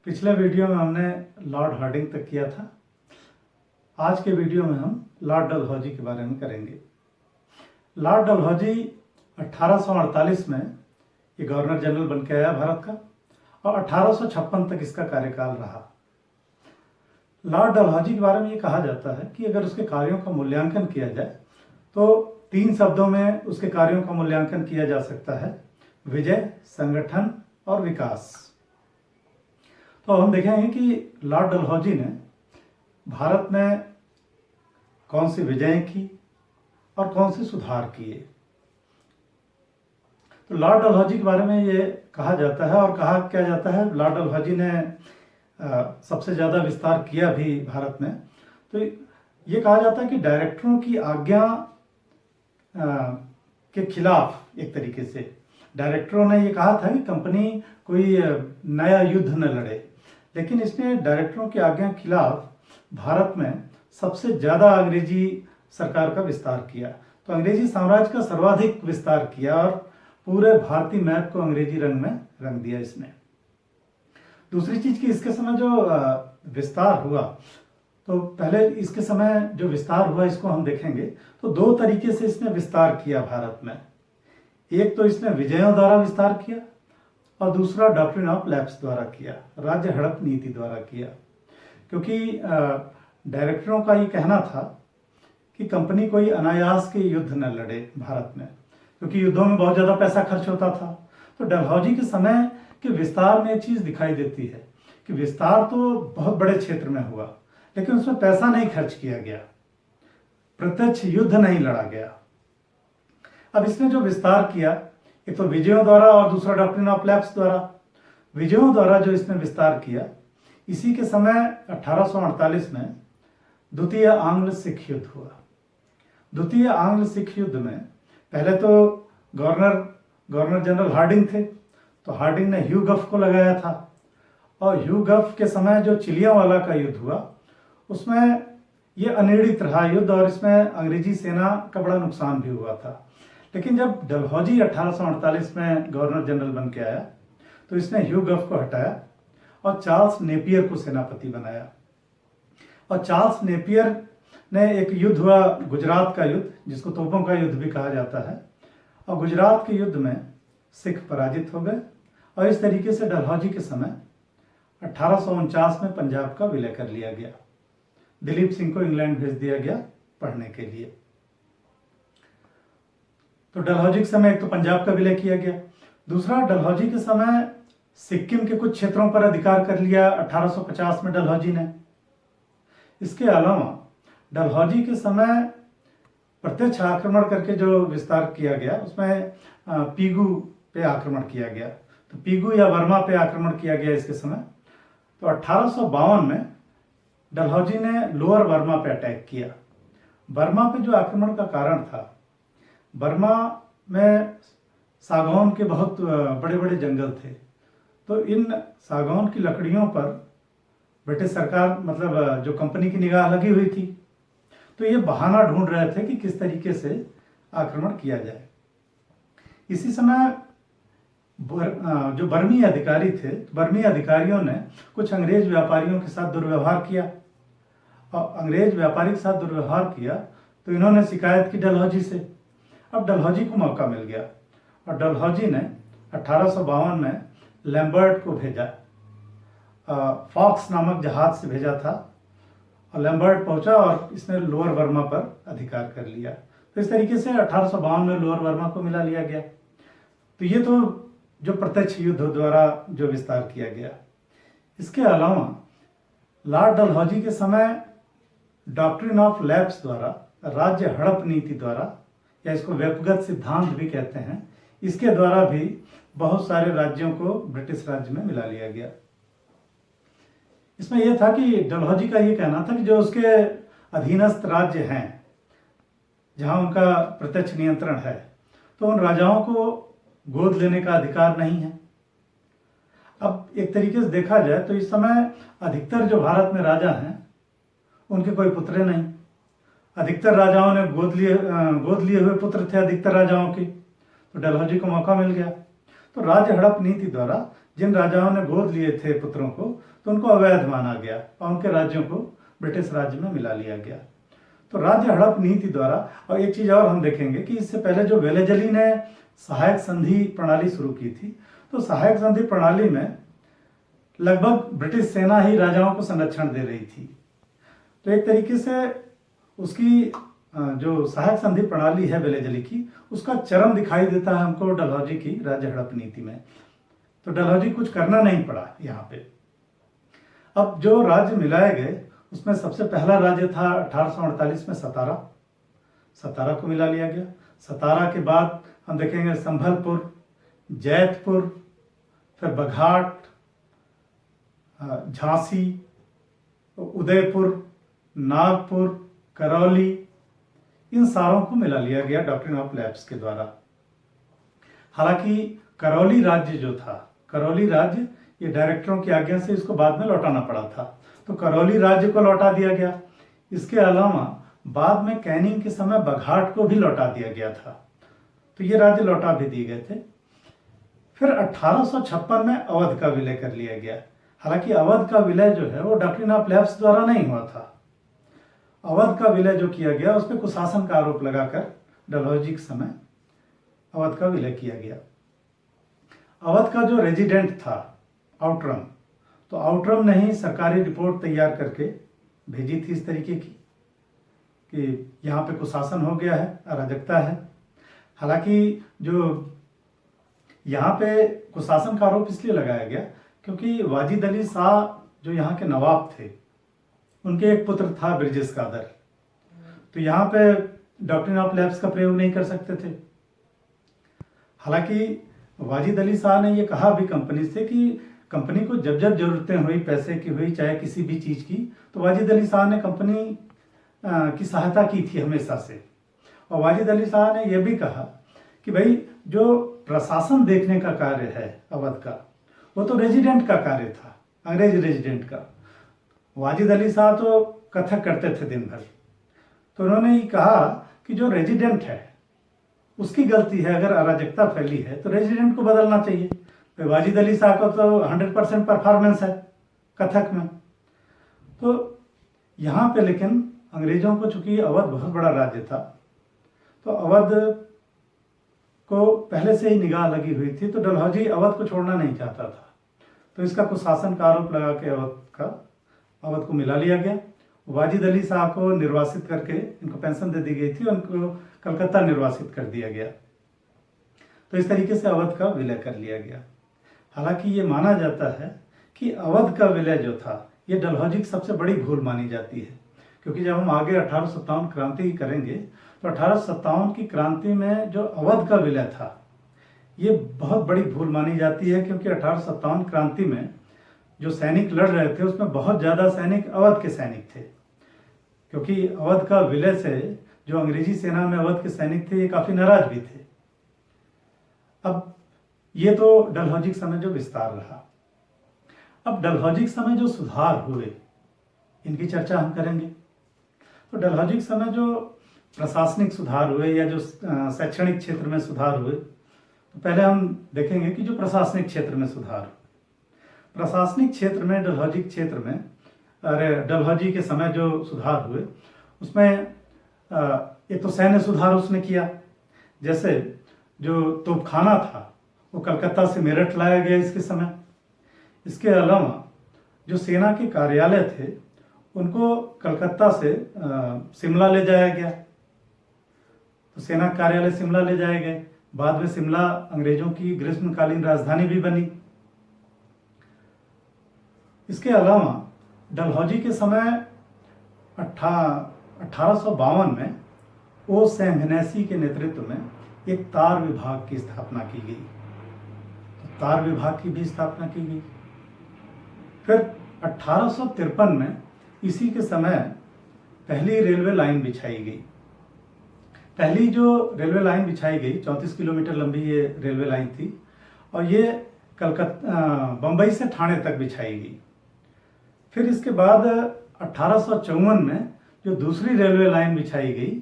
पिछले वीडियो में हमने लॉर्ड हार्डिंग तक किया था। आज के वीडियो में हम लॉर्ड डलहौजी के बारे में करेंगे। लॉर्ड डलहौजी 1848 में ये गवर्नर जनरल बन के आया भारत का और 1856 तक इसका कार्यकाल रहा। लॉर्ड डलहौजी के बारे में ये कहा जाता है कि अगर उसके कार्यों का मूल्यांकन किया जाए तो 3 शब्दों में उसके कार्यों का मूल्यांकन किया जा सकता है: विजय, संगठन और विकास। तो हम देखेंगे कि लॉर्ड डलहौजी ने भारत में कौन सी विजयें की और कौन से सुधार किए। तो लॉर्ड डलहौजी के बारे में ये कहा जाता है और कहा क्या जाता है, लॉर्ड डलहौजी ने सबसे ज़्यादा विस्तार किया भी भारत में। तो ये कहा जाता है कि डायरेक्टरों की आज्ञा के खिलाफ एक तरीके से डायरेक्टरों ने ये कहा था कि कंपनी कोई नया युद्ध न लड़े, लेकिन इसने डायरेक्टरों की आज्ञा के खिलाफ भारत में सबसे ज़्यादा अंग्रेजी सरकार का विस्तार किया। तो अंग्रेजी साम्राज्य का सर्वाधिक विस्तार किया और पूरे भारतीय मैप को अंग्रेजी रंग में रंग दिया इसने। दूसरी चीज़ कि इसके समय जो विस्तार हुआ, तो पहले इसके समय जो विस्तार हुआ इसको हम देखेंगे तो 2 तरीके से इसने विस्तार किया भारत में। एक तो इसने विजयों द्वारा विस्तार किया और दूसरा डॉक्ट्रिन ऑफ लैप्स द्वारा किया, राज्य हड़प नीति द्वारा किया। क्योंकि डायरेक्टरों का ये कहना था कि कंपनी कोई अनायास के युद्ध न लड़े भारत में, क्योंकि युद्धों में बहुत ज़्यादा पैसा खर्च होता था। तो डलहौजी के समय के विस्तार में एक चीज़ दिखाई देती है कि विस्तार तो बहुत बड़े क्षेत्र में हुआ, लेकिन उसमें पैसा नहीं खर्च किया गया, प्रत्यक्ष युद्ध नहीं लड़ा गया। अब इसने जो विस्तार किया, एक तो विजयों द्वारा और दूसरा डॉक्ट्रिन ऑफ लैप्स द्वारा। विजयों द्वारा जो इसने विस्तार किया, इसी के समय 1848 में द्वितीय आंग्ल सिख युद्ध हुआ। द्वितीय आंग्ल सिख युद्ध में पहले तो गवर्नर जनरल हार्डिंग थे, तो हार्डिंग ने ह्यू गफ को लगाया था और ह्यू गफ के समय जो चिलियांवाला का युद्ध हुआ उसमें ये अनिर्णित रहा युद्ध और इसमें अंग्रेजी सेना का बड़ा नुकसान भी हुआ था। लेकिन जब डलहौजी 1848 में गवर्नर जनरल बन के आया तो इसने ह्यू गफ को हटाया और चार्ल्स नेपियर को सेनापति बनाया। और चार्ल्स नेपियर ने एक युद्ध हुआ, गुजरात का युद्ध, जिसको तोपों का युद्ध भी कहा जाता है, और गुजरात के युद्ध में सिख पराजित हो गए और इस तरीके से डलहौजी के समय 1849 में पंजाब का विलय कर लिया गया। दिलीप सिंह को इंग्लैंड भेज दिया गया पढ़ने के लिए। तो डलहौजी के समय एक तो पंजाब का विलय किया गया, दूसरा डलहौजी के समय सिक्किम के कुछ क्षेत्रों पर अधिकार कर लिया 1850 में डलहौजी ने। इसके अलावा डलहौजी के समय प्रत्यक्ष आक्रमण करके जो विस्तार किया गया उसमें पीगू पे आक्रमण किया गया। तो पीगू या बर्मा पे आक्रमण किया गया इसके समय। तो 1852 में डलहौजी ने लोअर बर्मा पे अटैक किया। बर्मा पे जो आक्रमण का कारण था, बर्मा में सागौन के बहुत बड़े बड़े जंगल थे, तो इन सागौन की लकड़ियों पर ब्रिटिश सरकार मतलब जो कंपनी की निगाह लगी हुई थी, तो ये बहाना ढूंढ रहे थे कि किस तरीके से आक्रमण किया जाए। इसी समय जो बर्मी अधिकारी थे, बर्मी अधिकारियों ने कुछ अंग्रेज व्यापारियों के साथ दुर्व्यवहार किया और अंग्रेज व्यापारी के साथ दुर्व्यवहार किया तो इन्होंने शिकायत की डलहौजी से। अब डलहौजी को मौका मिल गया और डलहौजी ने 1852 में लैम्बर्ट को भेजा, फॉक्स नामक जहाज से भेजा था और लैम्बर्ट पहुंचा और इसने लोअर बर्मा पर अधिकार कर लिया। तो इस तरीके से 1852 में लोअर बर्मा को मिला लिया गया। तो ये तो जो प्रत्यक्ष युद्ध द्वारा जो विस्तार किया गया। इसके अलावा लॉर्ड डलहौजी के समय डॉक्ट्रिन ऑफ लैप्स द्वारा, राज्य हड़प नीति द्वारा, या इसको व्यक्तिगत सिद्धांत भी कहते हैं, इसके द्वारा भी बहुत सारे राज्यों को ब्रिटिश राज्य में मिला लिया गया। इसमें यह था कि डलहौजी का ये कहना था कि जो उसके अधीनस्थ राज्य हैं, जहां उनका प्रत्यक्ष नियंत्रण है, तो उन राजाओं को गोद लेने का अधिकार नहीं है। अब एक तरीके से देखा जाए तो इस समय अधिकतर जो भारत में राजा हैं उनके कोई पुत्र नहीं। अधिकतर राजाओं ने गोद लिए हुए पुत्र थे अधिकतर राजाओं के। तो डलहौजी को मौका मिल गया। तो राज्य हड़प नीति द्वारा जिन राजाओं ने गोद लिए थे पुत्रों को, तो उनको अवैध माना गया और उनके राज्यों को ब्रिटिश राज्य में मिला लिया गया। तो राज्य हड़प नीति द्वारा, और एक चीज और हम देखेंगे कि इससे पहले जो वेलेजली ने सहायक संधि प्रणाली शुरू की थी, तो सहायक संधि प्रणाली में लगभग ब्रिटिश सेना ही राजाओं को संरक्षण दे रही थी। तो एक तरीके से उसकी जो सहायक संधि प्रणाली है वेलेजली की, उसका चरम दिखाई देता है हमको डलहौजी की राज्य हड़प नीति में। तो डलहौजी कुछ करना नहीं पड़ा यहाँ पे। अब जो राज्य मिलाए गए उसमें सबसे पहला राज्य था 1848 में सतारा। सतारा को मिला लिया गया। सतारा के बाद हम देखेंगे संभलपुर, जैतपुर, फिर बघाट, झांसी, उदयपुर, नागपुर, करौली, इन सारों को मिला लिया गया डॉक्ट्रिन ऑफ लैप्स के द्वारा। हालांकि करौली राज्य जो था, करौली राज्य ये डायरेक्टरों की आज्ञा से इसको बाद में लौटाना पड़ा था, तो करौली राज्य को लौटा दिया गया। इसके अलावा बाद में कैनिंग के समय बघाट को भी लौटा दिया गया था, तो ये राज्य लौटा भी दिए गए थे। फिर 1856 में अवध का विलय कर लिया गया। हालांकि अवध का विलय जो है वो डॉक्ट्रिन ऑफ लैप्स द्वारा नहीं हुआ था। अवध का विलय जो किया गया उस पर कुशासन का आरोप लगाकर डलहौजी के समय अवध का विलय किया गया। अवध का जो रेजिडेंट था आउटरम, तो आउटरम ने ही सरकारी रिपोर्ट तैयार करके भेजी थी इस तरीके की कि यहाँ पे कुशासन हो गया है, अराजकता है। हालांकि जो यहाँ पे कुशासन का आरोप इसलिए लगाया गया क्योंकि वाजिद अली शाह जो यहाँ के नवाब थे, उनके एक पुत्र था ब्रिजेश कादर, तो यहाँ पे डॉक्ट्रिन ऑफ लैप्स का प्रयोग नहीं कर सकते थे। हालांकि वाजिद अली शाह ने ये कहा भी कंपनी से कि कंपनी को जब जब जरूरतें हुई, पैसे की हुई, चाहे किसी भी चीज़ की, तो वाजिद अली शाह ने कंपनी की सहायता की थी हमेशा से। और वाजिद अली शाह ने यह भी कहा कि भाई जो प्रशासन देखने का कार्य है अवध का, वो तो रेजिडेंट का कार्य था, अंग्रेज रेजिडेंट का। वाजिद अली शाह तो कथक करते थे दिन भर, तो उन्होंने ये कहा कि जो रेजिडेंट है उसकी गलती है, अगर अराजकता फैली है तो रेजिडेंट को बदलना चाहिए। तो वाजिद अली शाह को तो 100% परफॉर्मेंस है कथक में। तो यहाँ पे लेकिन अंग्रेजों को, चूंकि अवध बहुत बड़ा राज्य था, तो अवध को पहले से ही निगाह लगी हुई थी, तो डलहौजी अवध को छोड़ना नहीं चाहता था। तो इसका कुशासन का आरोप लगा के अवध को मिला लिया गया। वाजिद अली शाह को निर्वासित करके इनको पेंशन दे दी गई थी, उनको कलकत्ता निर्वासित कर दिया गया। तो इस तरीके से अवध का विलय कर लिया गया। हालांकि ये माना जाता है कि अवध का विलय जो था ये डलहौजी की सबसे बड़ी भूल मानी जाती है, क्योंकि जब हम आगे 1857 क्रांति करेंगे तो 1857 की क्रांति में जो अवध का विलय था ये बहुत बड़ी भूल मानी जाती है, क्योंकि 1857 क्रांति में जो सैनिक लड़ रहे थे उसमें बहुत ज़्यादा सैनिक अवध के सैनिक थे, क्योंकि अवध का विलय से जो अंग्रेजी सेना में अवध के सैनिक थे ये काफ़ी नाराज भी थे। अब ये तो डलहौजी के समय जो विस्तार रहा। अब डलहौजी के समय जो सुधार हुए इनकी चर्चा हम करेंगे। तो डलहौजी के समय जो प्रशासनिक सुधार हुए या जो शैक्षणिक क्षेत्र में सुधार हुए, तो पहले हम देखेंगे कि जो प्रशासनिक क्षेत्र में सुधार, प्रशासनिक क्षेत्र में डलहौजी क्षेत्र में, डलहौजी के समय जो सुधार हुए उसमें एक तो सैन्य सुधार उसने किया। जैसे जो तोपखाना था वो कलकत्ता से मेरठ लाया गया इसके समय। इसके अलावा जो सेना के कार्यालय थे उनको कलकत्ता से शिमला ले जाया गया, तो सेना कार्यालय शिमला ले जाए गए। बाद में शिमला अंग्रेजों की ग्रीष्मकालीन राजधानी भी बनी। इसके अलावा डलहौजी के समय 1852 में ओ सैम हेनेसी के नेतृत्व में एक तार विभाग की स्थापना की गई, तो तार विभाग की भी स्थापना की गई। फिर 1853 में इसी के समय पहली रेलवे लाइन बिछाई गई। पहली जो रेलवे लाइन बिछाई गई 34 किलोमीटर लंबी ये रेलवे लाइन थी, और ये कलकत्ता बम्बई से ठाणे तक बिछाई गई। फिर इसके बाद 1854 में जो दूसरी रेलवे लाइन बिछाई गई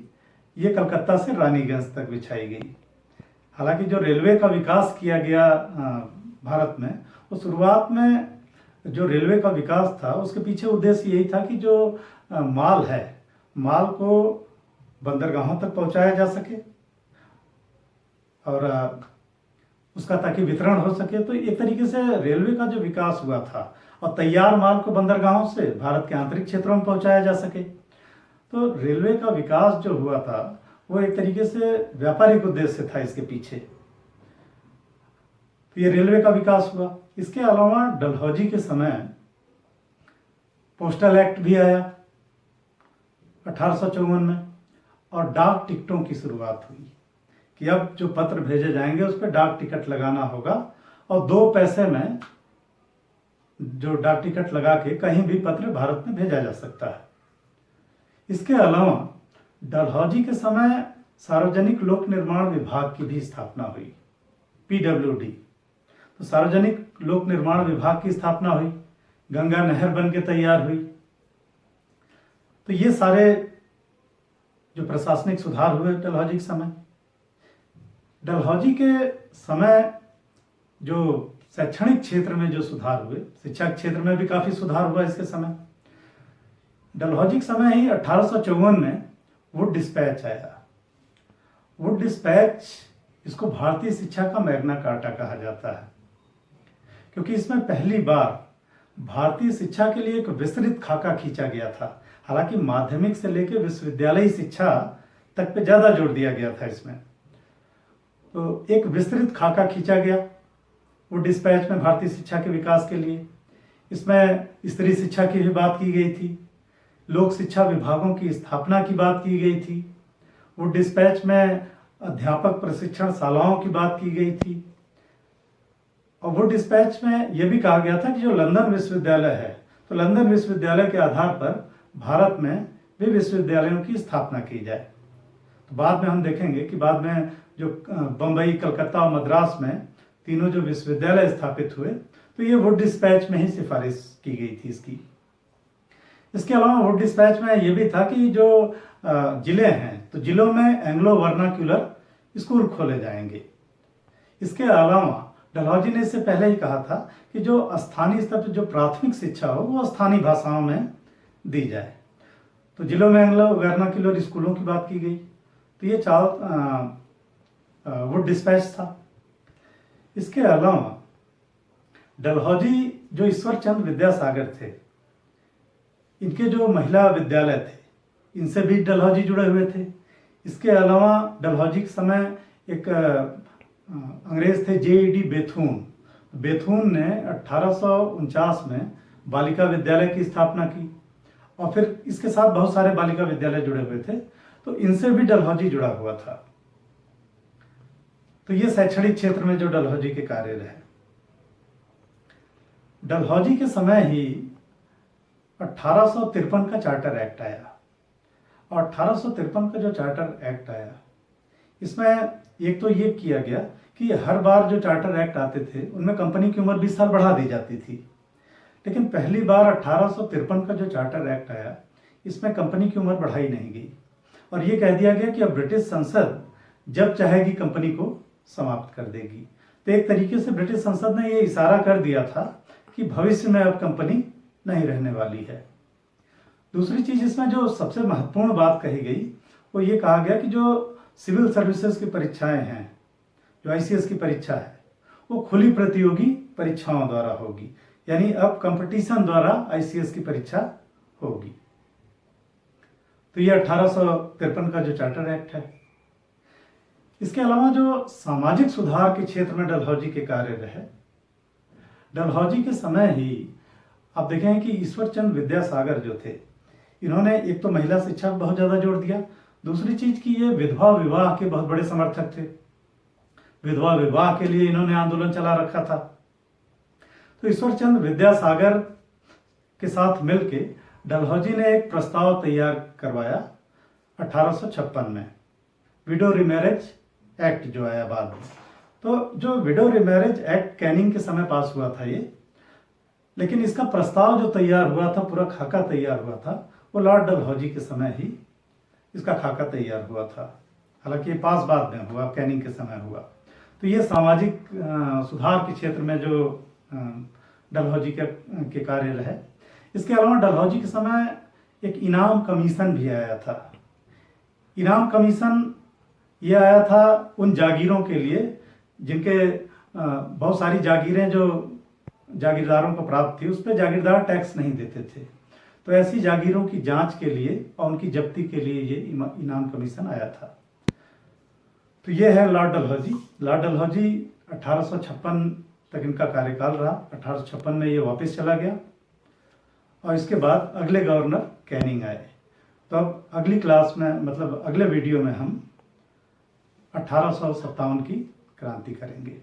ये कलकत्ता से रानीगंज तक बिछाई गई। हालांकि जो रेलवे का विकास किया गया भारत में तो शुरुआत में जो रेलवे का विकास था उसके पीछे उद्देश्य यही था कि जो माल है, माल को बंदरगाहों तक पहुंचाया जा सके और उसका ताकि वितरण हो सके। तो एक तरीके से रेलवे का जो विकास हुआ था और तैयार माल को बंदरगाहों से भारत के आंतरिक क्षेत्रों में पहुंचाया जा सके। तो रेलवे का विकास जो हुआ था वो एक तरीके से व्यापारिक उद्देश्य था इसके पीछे। तो ये रेलवे का विकास हुआ। इसके अलावा डलहौजी के समय पोस्टल एक्ट भी आया 1854 में और डाक टिकटों की शुरुआत हुई कि अब जो पत्र भेजे जाएंगे उस पर डाक टिकट लगाना होगा और 2 पैसे में जो डाक टिकट लगा के कहीं भी पत्र भारत में भेजा जा सकता है। इसके अलावा डलहौजी के समय सार्वजनिक लोक निर्माण विभाग की भी स्थापना हुई, PWD। तो सार्वजनिक लोक निर्माण विभाग की स्थापना हुई, गंगा नहर बन के तैयार हुई। तो ये सारे जो प्रशासनिक सुधार हुए डलहौजी के समय। डलहौजी के समय जो शैक्षणिक क्षेत्र में जो सुधार हुए, शिक्षा क्षेत्र में भी काफी सुधार हुआ इसके समय। डलहौजी के समय ही 1854 में वुड डिस्पैच आया। वुड डिस्पैच, इसको भारतीय शिक्षा का मैग्ना कार्टा कहा जाता है क्योंकि इसमें पहली बार भारतीय शिक्षा के लिए एक विस्तृत खाका खींचा गया था। हालांकि माध्यमिक से लेकर विश्वविद्यालयी शिक्षा तक पे ज्यादा जोर दिया गया था इसमें। तो एक विस्तृत खाका खींचा गया वो डिस्पैच में भारतीय शिक्षा के विकास के लिए। इसमें स्त्री शिक्षा की भी बात की गई थी, लोक शिक्षा विभागों की स्थापना की बात की गई थी। वो डिस्पैच में अध्यापक प्रशिक्षण शालाओं की बात की गई थी और वो डिस्पैच में यह भी कहा गया था कि जो लंदन विश्वविद्यालय है तो लंदन विश्वविद्यालय के आधार पर भारत में भी विश्वविद्यालयों की स्थापना की जाए। तो बाद में हम देखेंगे कि बाद में जो बम्बई, कलकत्ता और मद्रास में तीनों जो विश्वविद्यालय स्थापित हुए तो ये वुड डिस्पैच में ही सिफारिश की गई थी इसकी। इसके अलावा वुड डिस्पैच में ये भी था कि जो जिले हैं तो जिलों में एंग्लो वर्नाक्यूलर स्कूल खोले जाएंगे। इसके अलावा डलहौजी ने इससे पहले ही कहा था कि जो स्थानीय स्तर पर जो प्राथमिक शिक्षा हो वो स्थानीय भाषाओं में दी जाए। तो जिलों में एंग्लो वर्नाक्यूलर स्कूलों की बात की गई। तो ये वुड डिस्पैच था। इसके अलावा डलहौजी जो ईश्वरचंद विद्यासागर थे, इनके जो महिला विद्यालय थे इनसे भी डलहौजी जुड़े हुए थे। इसके अलावा डलहौजी के समय एक अंग्रेज थे JED बेथून ने 1849 में बालिका विद्यालय की स्थापना की और फिर इसके साथ बहुत सारे बालिका विद्यालय जुड़े हुए थे। तो इनसे भी डलहौजी जुड़ा हुआ था। तो ये शैक्षणिक क्षेत्र में जो डलहौजी के कार्य रहे। डलहौजी के समय ही 1853 का चार्टर एक्ट आया और 1853 का जो चार्टर एक्ट आया इसमें एक तो ये किया गया कि हर बार जो चार्टर एक्ट आते थे उनमें कंपनी की उम्र 20 साल बढ़ा दी जाती थी। लेकिन पहली बार 1853 का जो चार्टर एक्ट आया इसमें कंपनी की उम्र बढ़ाई नहीं गई और ये कह दिया गया कि अब ब्रिटिश संसद जब चाहेगी कंपनी को समाप्त कर देगी। तो एक तरीके से ब्रिटिश संसद ने ये इशारा कर दिया था कि भविष्य में अब कंपनी नहीं रहने वाली है। दूसरी चीज इसमें जो सबसे महत्वपूर्ण बात कही गई वो ये कहा गया कि जो सिविल सर्विसेज की परीक्षाएं हैं, जो ICS की परीक्षा है वो खुली प्रतियोगी परीक्षाओं द्वारा होगी, यानी अब कंपटीशन द्वारा ICS की परीक्षा होगी। तो ये 1853 का जो चार्टर एक्ट है। इसके अलावा जो सामाजिक सुधार के क्षेत्र में डलहौजी के कार्य रहे, डलहौजी के समय ही आप देखें कि ईश्वरचंद विद्यासागर जो थे इन्होंने एक तो महिला शिक्षा पर बहुत ज्यादा जोर दिया। दूसरी चीज की ये विधवा विवाह के बहुत बड़े समर्थक थे। विधवा विवाह के लिए इन्होंने आंदोलन चला रखा था। तो ईश्वरचंद विद्यासागर के साथ मिलके डलहौजी ने एक प्रस्ताव तैयार करवाया 1856 में, विडो रिमैरेज एक्ट जो आया बाद में। तो जो विडो रिमैरेज एक्ट कैनिंग के समय पास हुआ था ये, लेकिन इसका प्रस्ताव जो तैयार हुआ था, पूरा खाका तैयार हुआ था, वो लॉर्ड डलहौजी के समय ही इसका खाका तैयार हुआ था। हालांकि ये पास बाद में हुआ, कैनिंग के समय हुआ। तो ये सामाजिक सुधार के क्षेत्र में जो डलहौजी के कार्य रहे। इसके अलावा डलहौजी के समय एक इनाम कमीशन भी आया था। इनाम कमीशन ये आया था उन जागीरों के लिए जिनके बहुत सारी जागीरें जो जागीरदारों को प्राप्त थी, उस पर जागीरदार टैक्स नहीं देते थे। तो ऐसी जागीरों की जांच के लिए और उनकी जब्ती के लिए ये इनाम कमीशन आया था। तो ये है लॉर्ड डलहौजी। लॉर्ड डलहौजी 1856 तक इनका कार्यकाल रहा। 1856 में ये वापस चला गया और इसके बाद अगले गवर्नर कैनिंग आए। तो अब अगली क्लास में, मतलब अगले वीडियो में हम 1857 की क्रांति करेंगे।